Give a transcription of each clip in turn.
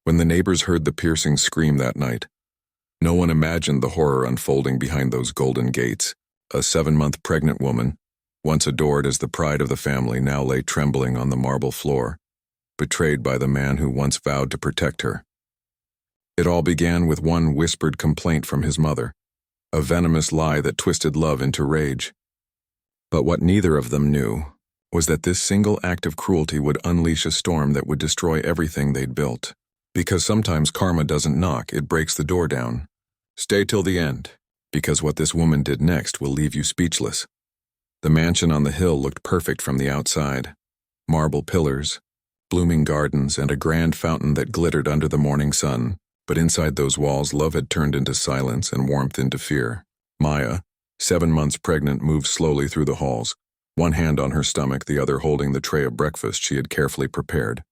When the neighbors heard the piercing scream that night, no one imagined the horror unfolding behind those golden gates. A 7-month pregnant woman, once adored as the pride of the family, now lay trembling on the marble floor, betrayed by the man who once vowed to protect her. It all began with one whispered complaint from his mother, a venomous lie that twisted love into rage. But what neither of them knew was that this single act of cruelty would unleash a storm that would destroy everything they'd built. Because sometimes karma doesn't knock, it breaks the door down. Stay till the end, because what this woman did next will leave you speechless. The mansion on the hill looked perfect from the outside. Marble pillars, blooming gardens, and a grand fountain that glittered under the morning sun. But inside those walls, love had turned into silence and warmth into fear. Maya, 7 months pregnant, moved slowly through the halls, one hand on her stomach, the other holding the tray of breakfast she had carefully prepared.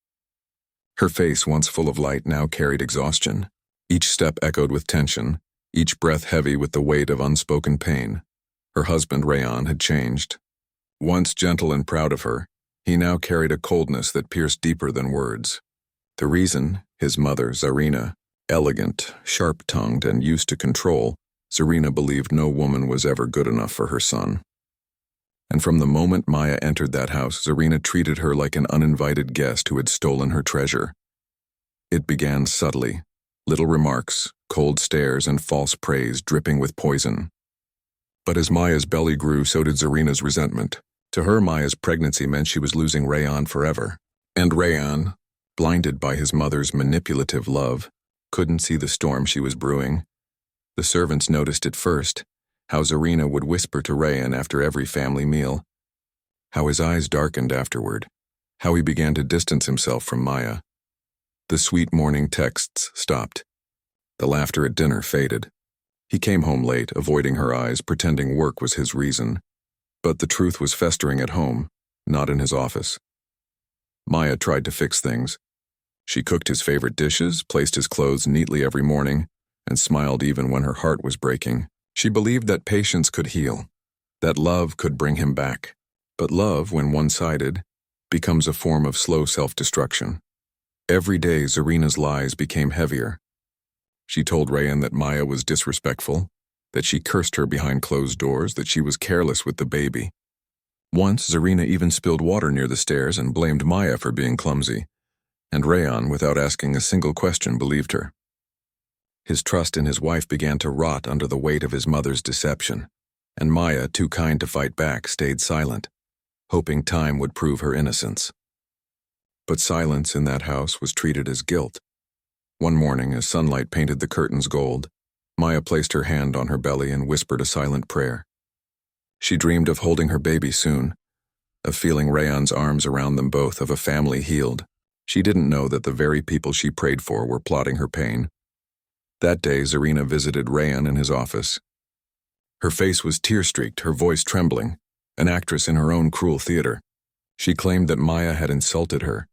Her face, once full of light, now carried exhaustion. Each step echoed with tension, each breath heavy with the weight of unspoken pain. Her husband, Rayan, had changed. Once gentle and proud of her, he now carried a coldness that pierced deeper than words. The reason, his mother, Zarina, elegant, sharp-tongued, and used to control, Zarina believed no woman was ever good enough for her son. And from the moment Maya entered that house, Zarina treated her like an uninvited guest who had stolen her treasure. It began subtly, little remarks, cold stares, and false praise dripping with poison. But as Maya's belly grew, so did Zarina's resentment. To her, Maya's pregnancy meant she was losing Rayan forever. And Rayan, blinded by his mother's manipulative love, couldn't see the storm she was brewing. The servants noticed it first, how Zarina would whisper to Rayan after every family meal, how his eyes darkened afterward, how he began to distance himself from Maya. The sweet morning texts stopped. The laughter at dinner faded. He came home late, avoiding her eyes, pretending work was his reason. But the truth was festering at home, not in his office. Maya tried to fix things. She cooked his favorite dishes, placed his clothes neatly every morning, and smiled even when her heart was breaking. She believed that patience could heal, that love could bring him back. But love, when one-sided, becomes a form of slow self-destruction. Every day, Zarina's lies became heavier. She told Rayan that Maya was disrespectful, that she cursed her behind closed doors, that she was careless with the baby. Once, Zarina even spilled water near the stairs and blamed Maya for being clumsy, and Rayan, without asking a single question, believed her. His trust in his wife began to rot under the weight of his mother's deception, and Maya, too kind to fight back, stayed silent, hoping time would prove her innocence. But silence in that house was treated as guilt. One morning, as sunlight painted the curtains gold, Maya placed her hand on her belly and whispered a silent prayer. She dreamed of holding her baby soon, of feeling Rayan's arms around them both, of a family healed. She didn't know that the very people she prayed for were plotting her pain. That day, Zarina visited Rayan in his office. Her face was tear-streaked, her voice trembling, an actress in her own cruel theater. She claimed that Maya had insulted her,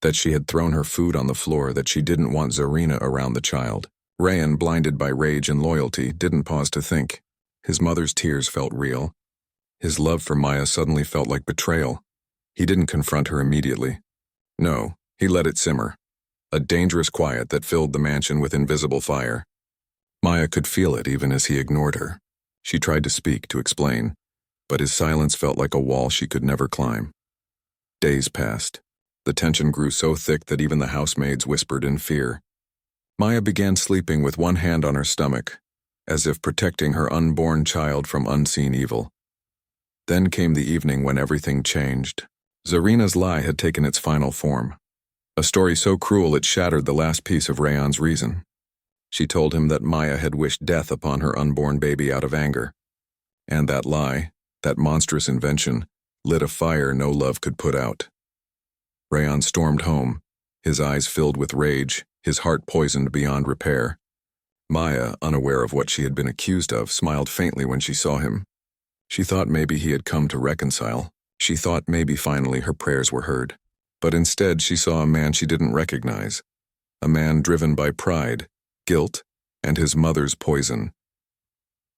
that she had thrown her food on the floor, that she didn't want Zarina around the child. Rayan, blinded by rage and loyalty, didn't pause to think. His mother's tears felt real. His love for Maya suddenly felt like betrayal. He didn't confront her immediately. No, he let it simmer. A dangerous quiet that filled the mansion with invisible fire. Maya could feel it even as he ignored her. She tried to speak, to explain, but his silence felt like a wall she could never climb. Days passed. The tension grew so thick that even the housemaids whispered in fear. Maya began sleeping with one hand on her stomach, as if protecting her unborn child from unseen evil. Then came the evening when everything changed. Zarina's lie had taken its final form. A story so cruel it shattered the last piece of Rayan's reason. She told him that Maya had wished death upon her unborn baby out of anger. And that lie, that monstrous invention, lit a fire no love could put out. Rayan stormed home, his eyes filled with rage, his heart poisoned beyond repair. Maya, unaware of what she had been accused of, smiled faintly when she saw him. She thought maybe he had come to reconcile. She thought maybe finally her prayers were heard. But instead she saw a man she didn't recognize, a man driven by pride, guilt, and his mother's poison.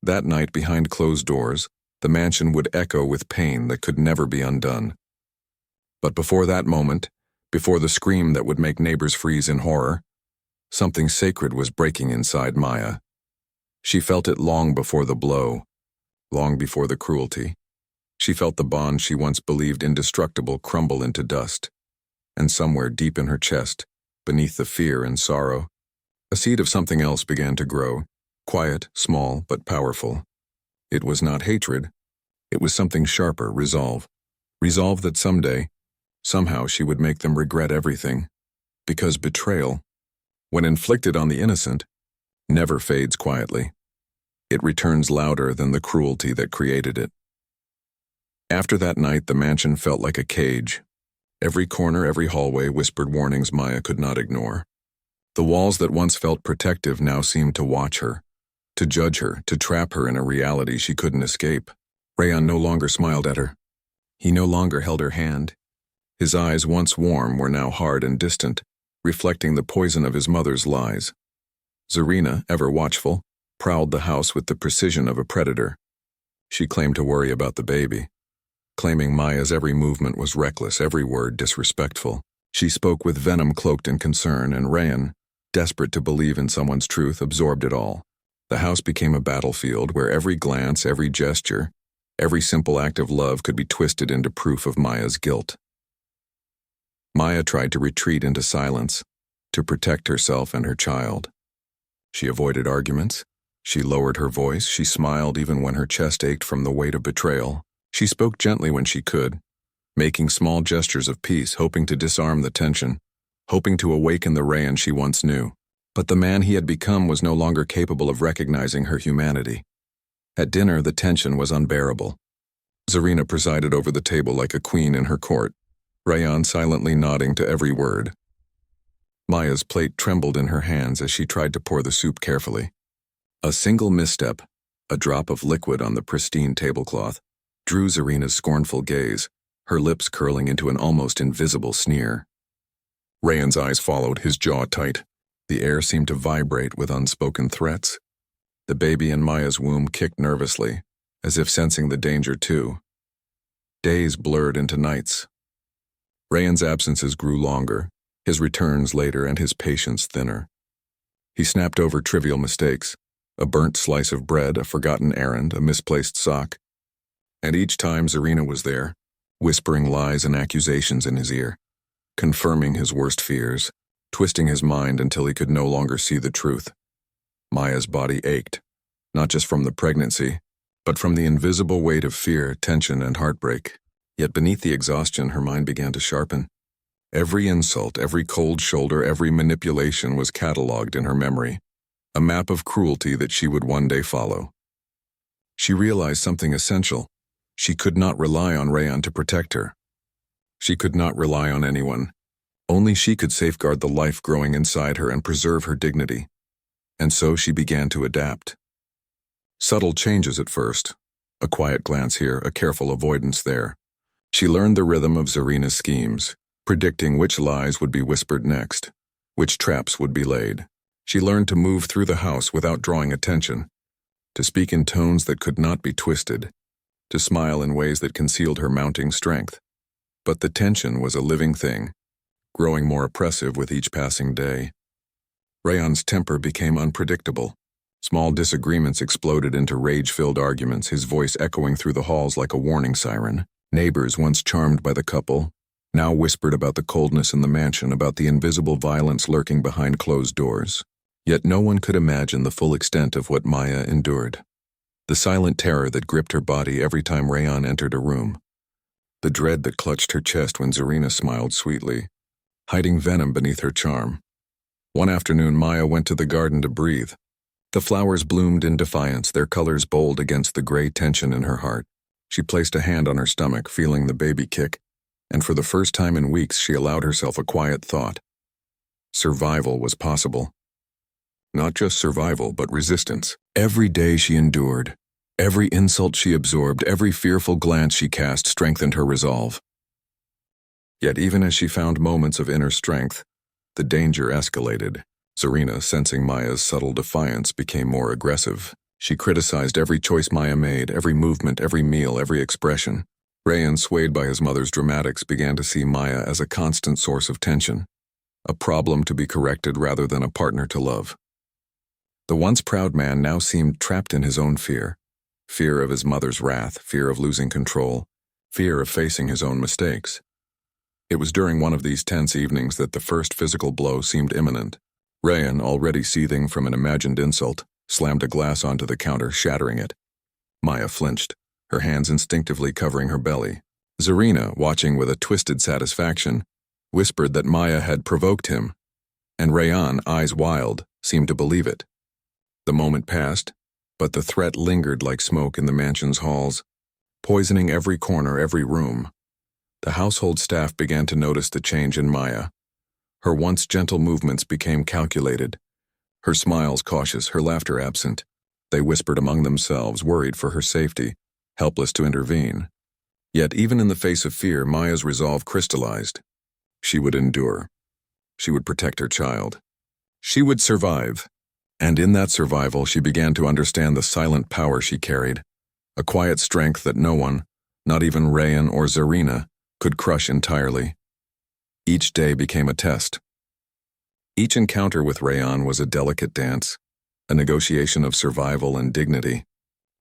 That night, behind closed doors, the mansion would echo with pain that could never be undone. But before that moment, before the scream that would make neighbors freeze in horror, Something sacred was breaking inside Maya. She felt it long before the blow, long before the cruelty. She felt the bond she once believed indestructible crumble into dust. And somewhere deep in her chest, beneath the fear and sorrow, a seed of something else began to grow, quiet, small, but powerful. It was not hatred. It was something sharper, resolve. Resolve that someday, somehow she would make them regret everything. Because betrayal, when inflicted on the innocent, never fades quietly. It returns louder than the cruelty that created it. After that night, the mansion felt like a cage. Every corner, every hallway whispered warnings Maya could not ignore. The walls that once felt protective now seemed to watch her, to judge her, to trap her in a reality she couldn't escape. Rayan no longer smiled at her. He no longer held her hand. His eyes, once warm, were now hard and distant, reflecting the poison of his mother's lies. Zarina, ever watchful, prowled the house with the precision of a predator. She claimed to worry about the baby, claiming Maya's every movement was reckless, every word disrespectful. She spoke with venom cloaked in concern, and Rayan, desperate to believe in someone's truth, absorbed it all. The house became a battlefield where every glance, every gesture, every simple act of love could be twisted into proof of Maya's guilt. Maya tried to retreat into silence, to protect herself and her child. She avoided arguments. She lowered her voice. She smiled even when her chest ached from the weight of betrayal. She spoke gently when she could, making small gestures of peace, hoping to disarm the tension, hoping to awaken the Rayan she once knew. But the man he had become was no longer capable of recognizing her humanity. At dinner, the tension was unbearable. Zarina presided over the table like a queen in her court, Rayan silently nodding to every word. Maya's plate trembled in her hands as she tried to pour the soup carefully. A single misstep, a drop of liquid on the pristine tablecloth, drew Zarina's scornful gaze, her lips curling into an almost invisible sneer. Rayan's eyes followed, his jaw tight. The air seemed to vibrate with unspoken threats. The baby in Maya's womb kicked nervously, as if sensing the danger too. Days blurred into nights. Rayan's absences grew longer, his returns later, and his patience thinner. He snapped over trivial mistakes, a burnt slice of bread, a forgotten errand, a misplaced sock. And each time Zarina was there, whispering lies and accusations in his ear, confirming his worst fears, twisting his mind until he could no longer see the truth. Maya's body ached, not just from the pregnancy, but from the invisible weight of fear, tension, and heartbreak. Yet beneath the exhaustion, her mind began to sharpen. Every insult, every cold shoulder, every manipulation was catalogued in her memory, a map of cruelty that she would one day follow. She realized something essential. She could not rely on Rayan to protect her. She could not rely on anyone. Only she could safeguard the life growing inside her and preserve her dignity. And so she began to adapt. Subtle changes at first, a quiet glance here, a careful avoidance there. She learned the rhythm of Zarina's schemes, predicting which lies would be whispered next, which traps would be laid. She learned to move through the house without drawing attention, to speak in tones that could not be twisted, to smile in ways that concealed her mounting strength. But the tension was a living thing, growing more oppressive with each passing day. Rayan's temper became unpredictable. Small disagreements exploded into rage-filled arguments, his voice echoing through the halls like a warning siren. Neighbors, once charmed by the couple, now whispered about the coldness in the mansion, about the invisible violence lurking behind closed doors. Yet no one could imagine the full extent of what Maya endured. The silent terror that gripped her body every time Rayan entered a room. The dread that clutched her chest when Zarina smiled sweetly, hiding venom beneath her charm. One afternoon, Maya went to the garden to breathe. The flowers bloomed in defiance, their colors bold against the gray tension in her heart. She placed a hand on her stomach, feeling the baby kick, and for the first time in weeks she allowed herself a quiet thought. Survival was possible. Not just survival, but resistance. Every day she endured, every insult she absorbed, every fearful glance she cast strengthened her resolve. Yet even as she found moments of inner strength, the danger escalated. Zarina, sensing Maya's subtle defiance, became more aggressive. She criticized every choice Maya made, every movement, every meal, every expression. Rayan, swayed by his mother's dramatics, began to see Maya as a constant source of tension, a problem to be corrected rather than a partner to love. The once proud man now seemed trapped in his own fear. Fear of his mother's wrath, fear of losing control, fear of facing his own mistakes. It was during one of these tense evenings that the first physical blow seemed imminent. Rayan, already seething from an imagined insult, slammed a glass onto the counter, shattering it. Maya flinched, her hands instinctively covering her belly. Zarina, watching with a twisted satisfaction, whispered that Maya had provoked him, and Rayan, eyes wild, seemed to believe it. The moment passed, but the threat lingered like smoke in the mansion's halls, poisoning every corner, every room. The household staff began to notice the change in Maya. Her once gentle movements became calculated, her smiles cautious, her laughter absent. They whispered among themselves, worried for her safety, helpless to intervene. Yet even in the face of fear, Maya's resolve crystallized. She would endure. She would protect her child. She would survive. And in that survival, she began to understand the silent power she carried, a quiet strength that no one, not even Rayan or Zarina, could crush entirely. Each day became a test. Each encounter with Rayan was a delicate dance, a negotiation of survival and dignity.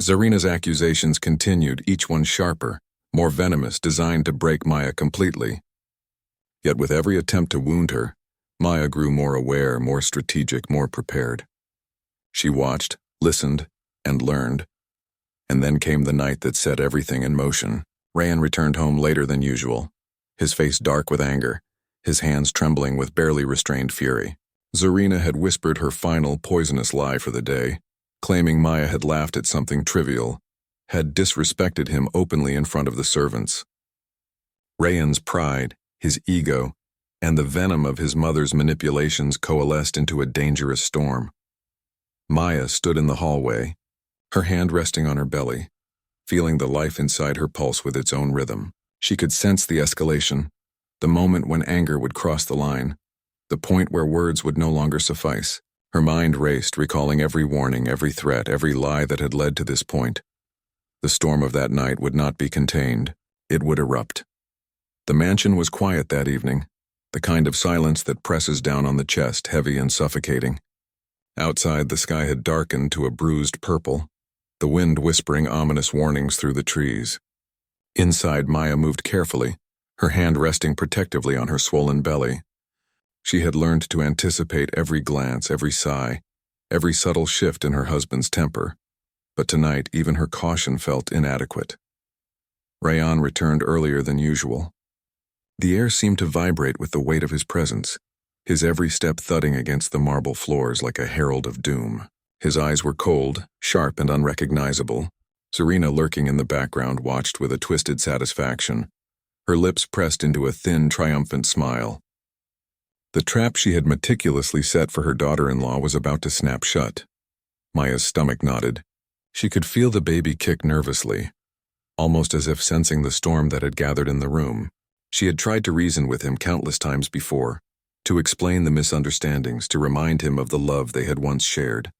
Zarina's accusations continued, each one sharper, more venomous, designed to break Maya completely. Yet with every attempt to wound her, Maya grew more aware, more strategic, more prepared. She watched, listened, and learned. And then came the night that set everything in motion. Rayan returned home later than usual, his face dark with anger, his hands trembling with barely restrained fury. Zarina had whispered her final poisonous lie for the day, claiming Maya had laughed at something trivial, had disrespected him openly in front of the servants. Rayan's pride, his ego, and the venom of his mother's manipulations coalesced into a dangerous storm. Maya stood in the hallway, her hand resting on her belly, feeling the life inside her pulse with its own rhythm. She could sense the escalation, the moment when anger would cross the line, the point where words would no longer suffice. Her mind raced, recalling every warning, every threat, every lie that had led to this point. The storm of that night would not be contained. It would erupt. The mansion was quiet that evening, the kind of silence that presses down on the chest, heavy and suffocating. Outside, the sky had darkened to a bruised purple, the wind whispering ominous warnings through the trees. Inside, Maya moved carefully, her hand resting protectively on her swollen belly. She had learned to anticipate every glance, every sigh, every subtle shift in her husband's temper. But tonight, even her caution felt inadequate. Rayan returned earlier than usual. The air seemed to vibrate with the weight of his presence, his every step thudding against the marble floors like a herald of doom. His eyes were cold, sharp, and unrecognizable. Zarina, lurking in the background, watched with a twisted satisfaction, her lips pressed into a thin, triumphant smile. The trap she had meticulously set for her daughter-in-law was about to snap shut. Maya's stomach knotted. She could feel the baby kick nervously, almost as if sensing the storm that had gathered in the room. She had tried to reason with him countless times before, to explain the misunderstandings, to remind him of the love they had once shared.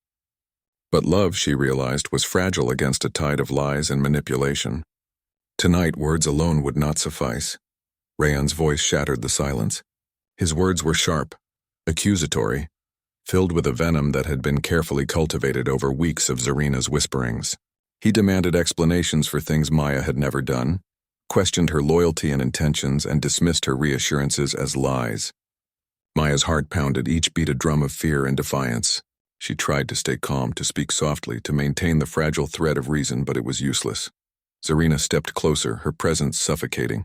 But love, she realized, was fragile against a tide of lies and manipulation. Tonight, words alone would not suffice. Rayan's voice shattered the silence. His words were sharp, accusatory, filled with a venom that had been carefully cultivated over weeks of Zarina's whisperings. He demanded explanations for things Maya had never done, questioned her loyalty and intentions, and dismissed her reassurances as lies. Maya's heart pounded, each beat a drum of fear and defiance. She tried to stay calm, to speak softly, to maintain the fragile thread of reason, but it was useless. Zarina stepped closer, her presence suffocating.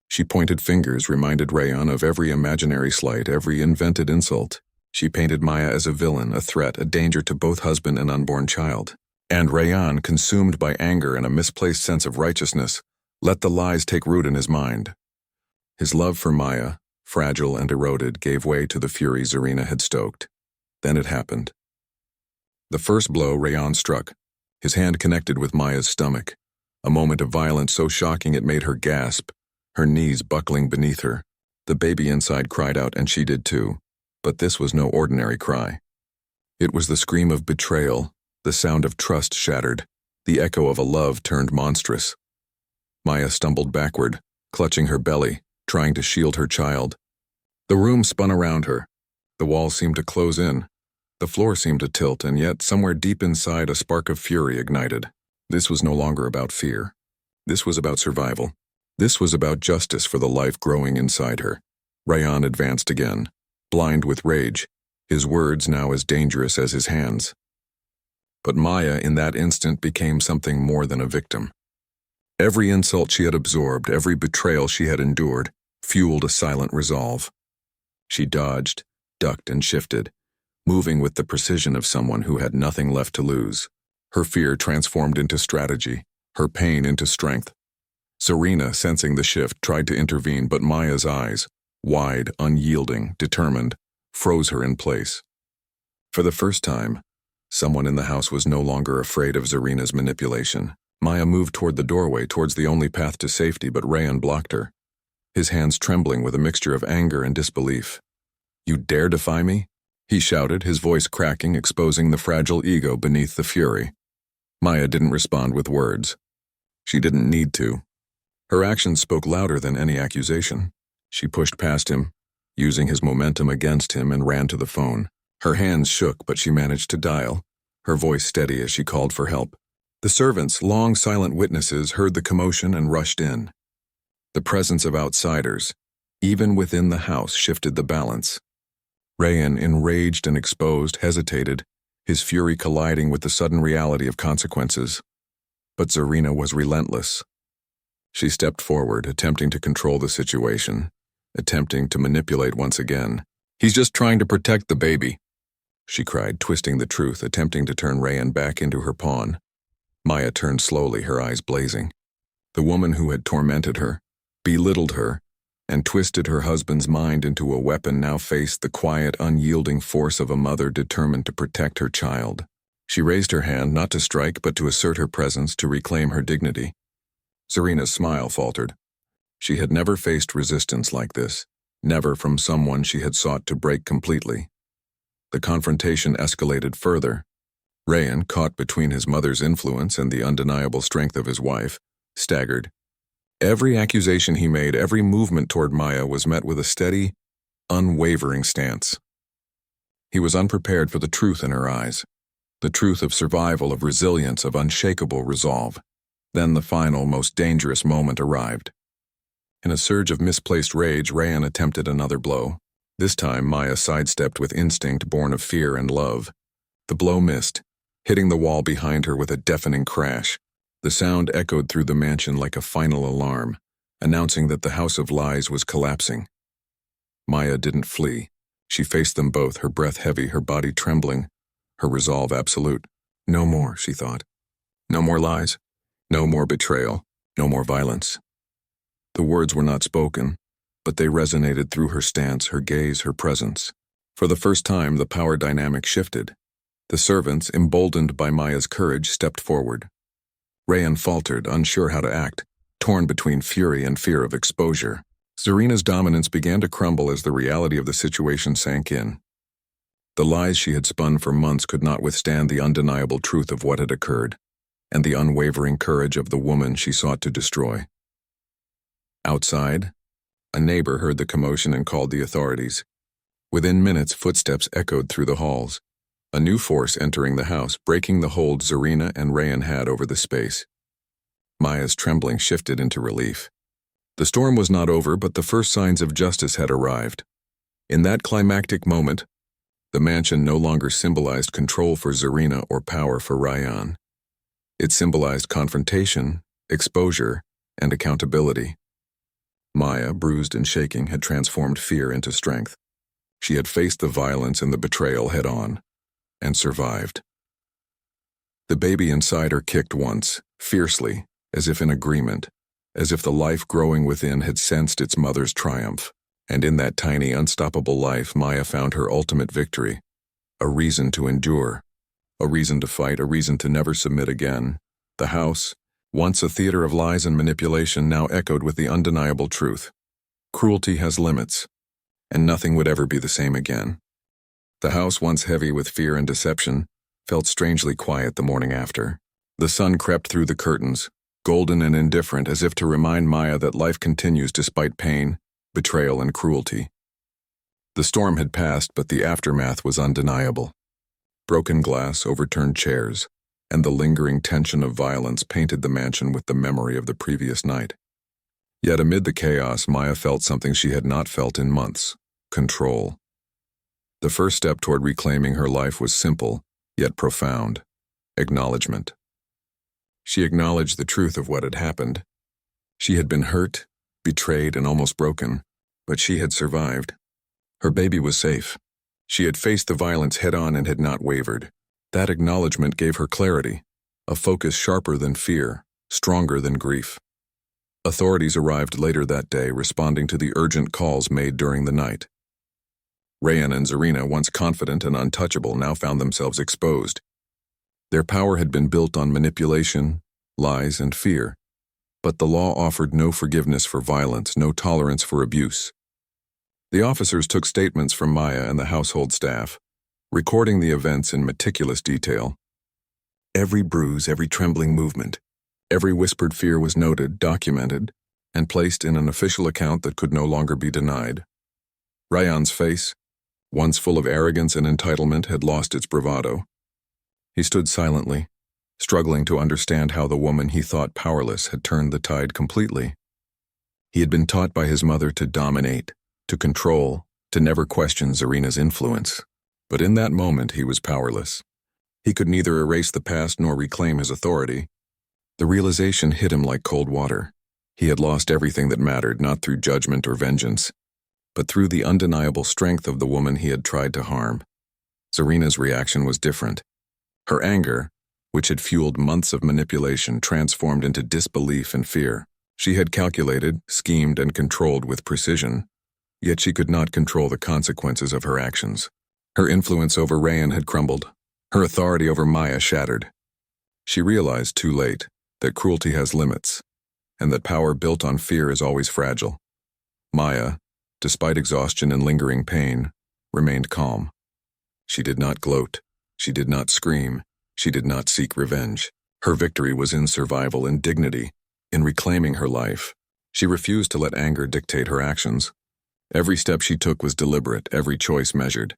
She pointed fingers, reminded Rayan of every imaginary slight, every invented insult. She painted Maya as a villain, a threat, a danger to both husband and unborn child. And Rayan, consumed by anger and a misplaced sense of righteousness, let the lies take root in his mind. His love for Maya, fragile and eroded, gave way to the fury Zarina had stoked. Then it happened. The first blow Rayan struck. His hand connected with Maya's stomach. A moment of violence so shocking it made her gasp, her knees buckling beneath her. The baby inside cried out, and she did too. But this was no ordinary cry. It was the scream of betrayal, the sound of trust shattered, the echo of a love turned monstrous. Maya stumbled backward, clutching her belly, trying to shield her child. The room spun around her. The walls seemed to close in. The floor seemed to tilt, and yet somewhere deep inside a spark of fury ignited. This was no longer about fear. This was about survival. This was about justice for the life growing inside her. Rayan advanced again, blind with rage, his words now as dangerous as his hands. But Maya in that instant became something more than a victim. Every insult she had absorbed, every betrayal she had endured, fueled a silent resolve. She dodged, ducked, and shifted, moving with the precision of someone who had nothing left to lose. Her fear transformed into strategy, her pain into strength. Zarina, sensing the shift, tried to intervene, but Maya's eyes, wide, unyielding, determined, froze her in place. For the first time, someone in the house was no longer afraid of Zarina's manipulation. Maya moved toward the doorway, towards the only path to safety, but Rayan blocked her, his hands trembling with a mixture of anger and disbelief. "You dare defy me?" he shouted, his voice cracking, exposing the fragile ego beneath the fury. Maya didn't respond with words. She didn't need to. Her actions spoke louder than any accusation. She pushed past him, using his momentum against him, and ran to the phone. Her hands shook, but she managed to dial, her voice steady as she called for help. The servants, long silent witnesses, heard the commotion and rushed in. The presence of outsiders, even within the house, shifted the balance. Rayan, enraged and exposed, hesitated, his fury colliding with the sudden reality of consequences. But Zarina was relentless. She stepped forward, attempting to control the situation, attempting to manipulate once again. "He's just trying to protect the baby," she cried, twisting the truth, attempting to turn Rayan back into her pawn. Maya turned slowly, her eyes blazing. The woman who had tormented her, belittled her, and twisted her husband's mind into a weapon now faced the quiet, unyielding force of a mother determined to protect her child. She raised her hand, not to strike, but to assert her presence, to reclaim her dignity. Zarina's smile faltered. She had never faced resistance like this, never from someone she had sought to break completely. The confrontation escalated further. Rayan, caught between his mother's influence and the undeniable strength of his wife, staggered. Every accusation he made, every movement toward Maya was met with a steady, unwavering stance. He was unprepared for the truth in her eyes, the truth of survival, of resilience, of unshakable resolve. Then the final, most dangerous moment arrived. In a surge of misplaced rage, Rayan attempted another blow. This time, Maya sidestepped with instinct born of fear and love. The blow missed, hitting the wall behind her with a deafening crash. The sound echoed through the mansion like a final alarm, announcing that the house of lies was collapsing. Maya didn't flee. She faced them both, her breath heavy, her body trembling, her resolve absolute. No more, she thought. No more lies. No more betrayal. No more violence. The words were not spoken, but they resonated through her stance, her gaze, her presence. For the first time, the power dynamic shifted. The servants, emboldened by Maya's courage, stepped forward. Rayan faltered, unsure how to act, torn between fury and fear of exposure. Zarina's dominance began to crumble as the reality of the situation sank in. The lies she had spun for months could not withstand the undeniable truth of what had occurred, and the unwavering courage of the woman she sought to destroy. Outside, a neighbor heard the commotion and called the authorities. Within minutes, footsteps echoed through the halls, a new force entering the house, breaking the hold Zarina and Rayan had over the space. Maya's trembling shifted into relief. The storm was not over, but the first signs of justice had arrived. In that climactic moment, the mansion no longer symbolized control for Zarina or power for Rayan. It symbolized confrontation, exposure, and accountability. Maya, bruised and shaking, had transformed fear into strength. She had faced the violence and the betrayal head-on, and survived. The baby inside her kicked once, fiercely, as if in agreement, as if the life growing within had sensed its mother's triumph. And in that tiny, unstoppable life, Maya found her ultimate victory, a reason to endure, a reason to fight, a reason to never submit again. The house, once a theater of lies and manipulation, now echoed with the undeniable truth. Cruelty has limits, and nothing would ever be the same again. The house, once heavy with fear and deception, felt strangely quiet the morning after. The sun crept through the curtains, golden and indifferent, as if to remind Maya that life continues despite pain, betrayal, and cruelty. The storm had passed, but the aftermath was undeniable. Broken glass, overturned chairs, and the lingering tension of violence painted the mansion with the memory of the previous night. Yet amid the chaos, Maya felt something she had not felt in months: control. The first step toward reclaiming her life was simple, yet profound: acknowledgement. She acknowledged the truth of what had happened. She had been hurt, betrayed, and almost broken, but she had survived. Her baby was safe. She had faced the violence head-on and had not wavered. That acknowledgement gave her clarity, a focus sharper than fear, stronger than grief. Authorities arrived later that day, responding to the urgent calls made during the night. Rayan and Zarina, once confident and untouchable, now found themselves exposed. Their power had been built on manipulation, lies, and fear, but the law offered no forgiveness for violence, no tolerance for abuse. The officers took statements from Maya and the household staff, recording the events in meticulous detail. Every bruise, every trembling movement, every whispered fear was noted, documented, and placed in an official account that could no longer be denied. Rayan's face, once full of arrogance and entitlement, had lost its bravado. He stood silently, struggling to understand how the woman he thought powerless had turned the tide completely. He had been taught by his mother to dominate, to control, to never question Zarina's influence. But in that moment, he was powerless. He could neither erase the past nor reclaim his authority. The realization hit him like cold water. He had lost everything that mattered, not through judgment or vengeance, but through the undeniable strength of the woman he had tried to harm. Zarina's reaction was different. Her anger, which had fueled months of manipulation, transformed into disbelief and fear. She had calculated, schemed, and controlled with precision, yet she could not control the consequences of her actions. Her influence over Rayan had crumbled. Her authority over Maya shattered. She realized too late that cruelty has limits, and that power built on fear is always fragile. Maya, despite exhaustion and lingering pain, remained calm. She did not gloat. She did not scream. She did not seek revenge. Her victory was in survival, in dignity, in reclaiming her life. She refused to let anger dictate her actions. Every step she took was deliberate, every choice measured.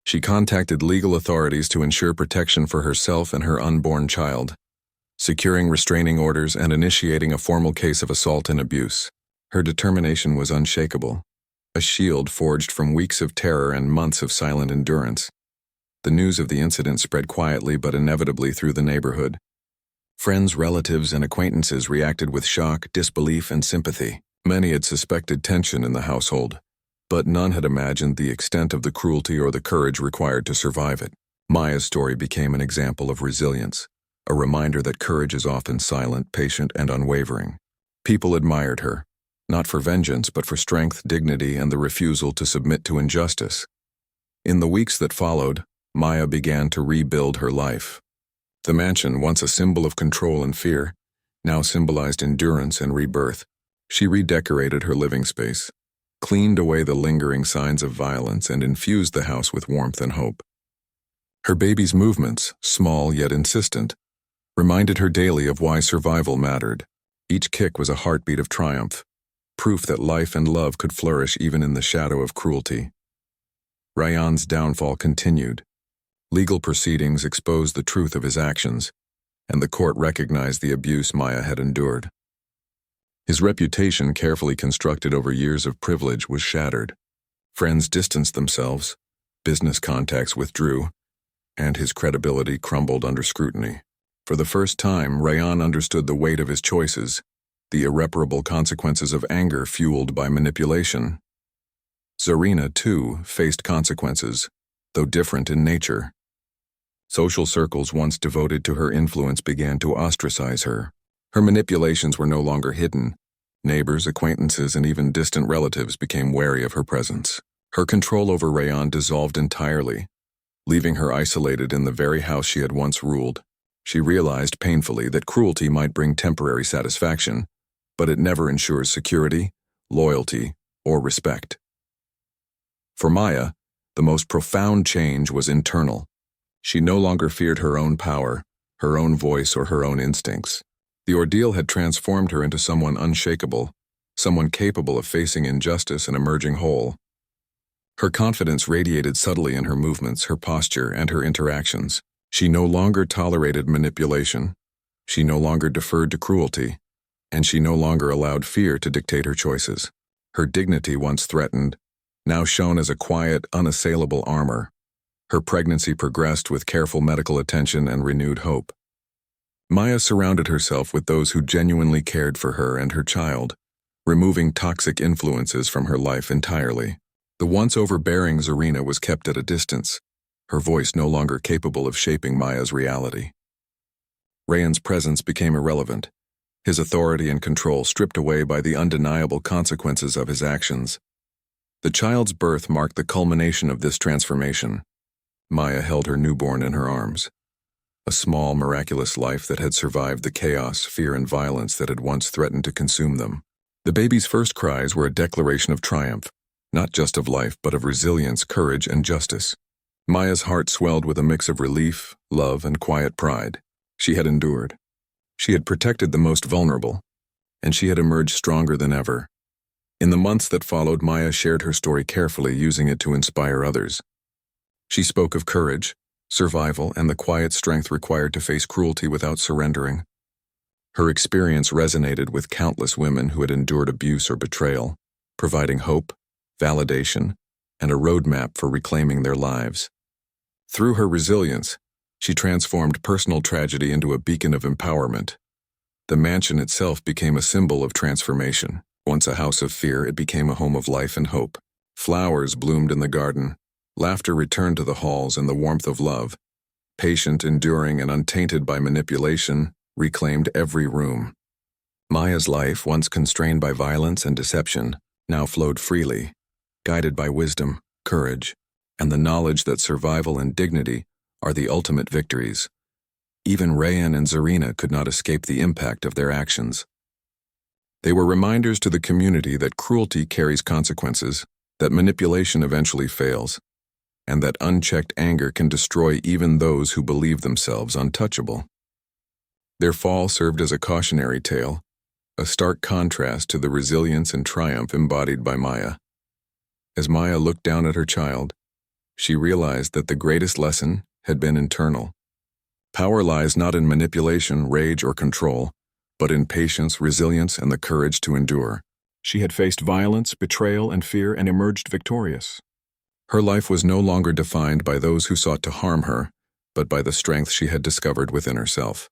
She contacted legal authorities to ensure protection for herself and her unborn child, securing restraining orders and initiating a formal case of assault and abuse. Her determination was unshakable, a shield forged from weeks of terror and months of silent endurance. The news of the incident spread quietly but inevitably through the neighborhood. Friends, relatives, and acquaintances reacted with shock, disbelief, and sympathy. Many had suspected tension in the household, but none had imagined the extent of the cruelty or the courage required to survive it. Maya's story became an example of resilience, a reminder that courage is often silent, patient, and unwavering. People admired her, not for vengeance, but for strength, dignity, and the refusal to submit to injustice. In the weeks that followed, Maya began to rebuild her life. The mansion, once a symbol of control and fear, now symbolized endurance and rebirth. She redecorated her living space, cleaned away the lingering signs of violence, and infused the house with warmth and hope. Her baby's movements, small yet insistent, reminded her daily of why survival mattered. Each kick was a heartbeat of triumph, proof that life and love could flourish even in the shadow of cruelty. Rayan's downfall continued. Legal proceedings exposed the truth of his actions, and the court recognized the abuse Maya had endured. His reputation, carefully constructed over years of privilege, was shattered. Friends distanced themselves, business contacts withdrew, and his credibility crumbled under scrutiny. For the first time, Rayan understood the weight of his choices, the irreparable consequences of anger fueled by manipulation. Zarina, too, faced consequences, though different in nature. Social circles once devoted to her influence began to ostracize her. Her manipulations were no longer hidden. Neighbors, acquaintances, and even distant relatives became wary of her presence. Her control over Rayan dissolved entirely, leaving her isolated in the very house she had once ruled. She realized painfully that cruelty might bring temporary satisfaction, but it never ensures security, loyalty, or respect. For Maya, the most profound change was internal. She no longer feared her own power, her own voice, or her own instincts. The ordeal had transformed her into someone unshakable, someone capable of facing injustice and emerging whole. Her confidence radiated subtly in her movements, her posture, and her interactions. She no longer tolerated manipulation. She no longer deferred to cruelty. And she no longer allowed fear to dictate her choices. Her dignity, once threatened, now shone as a quiet, unassailable armor. Her pregnancy progressed with careful medical attention and renewed hope. Maya surrounded herself with those who genuinely cared for her and her child, removing toxic influences from her life entirely. The once overbearing Zarina was kept at a distance, her voice no longer capable of shaping Maya's reality. Rayan's presence became irrelevant, his authority and control stripped away by the undeniable consequences of his actions. The child's birth marked the culmination of this transformation. Maya held her newborn in her arms, a small, miraculous life that had survived the chaos, fear, and violence that had once threatened to consume them. The baby's first cries were a declaration of triumph, not just of life, but of resilience, courage, and justice. Maya's heart swelled with a mix of relief, love, and quiet pride. She had endured. She had protected the most vulnerable, and she had emerged stronger than ever. In the months that followed, Maya shared her story carefully, using it to inspire others. She spoke of courage, survival, and the quiet strength required to face cruelty without surrendering. Her experience resonated with countless women who had endured abuse or betrayal, providing hope, validation, and a roadmap for reclaiming their lives. Through her resilience, she transformed personal tragedy into a beacon of empowerment. The mansion itself became a symbol of transformation. Once a house of fear, it became a home of life and hope. Flowers bloomed in the garden. Laughter returned to the halls, and the warmth of love, patient, enduring, and untainted by manipulation, reclaimed every room. Maya's life, once constrained by violence and deception, now flowed freely, guided by wisdom, courage, and the knowledge that survival and dignity are the ultimate victories. Even Rayan and Zarina could not escape the impact of their actions. They were reminders to the community that cruelty carries consequences, that manipulation eventually fails, and that unchecked anger can destroy even those who believe themselves untouchable. Their fall served as a cautionary tale, a stark contrast to the resilience and triumph embodied by Maya. As Maya looked down at her child, she realized that the greatest lesson had been internal. Power lies not in manipulation, rage, or control, but in patience, resilience, and the courage to endure. She had faced violence, betrayal, and fear and emerged victorious. Her life was no longer defined by those who sought to harm her, but by the strength she had discovered within herself.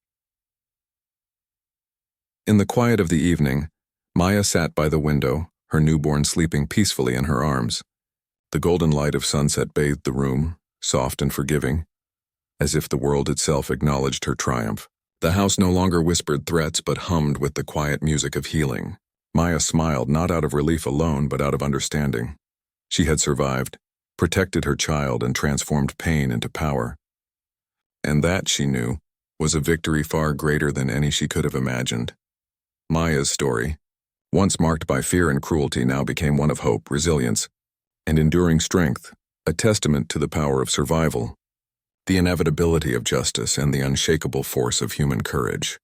In the quiet of the evening, Maya sat by the window, her newborn sleeping peacefully in her arms. The golden light of sunset bathed the room, soft and forgiving, as if the world itself acknowledged her triumph. The house no longer whispered threats but hummed with the quiet music of healing. Maya smiled, not out of relief alone, but out of understanding. She had survived, protected her child, and transformed pain into power. And that, she knew, was a victory far greater than any she could have imagined. Maya's story, once marked by fear and cruelty, now became one of hope, resilience, and enduring strength, a testament to the power of survival, the inevitability of justice, and the unshakable force of human courage.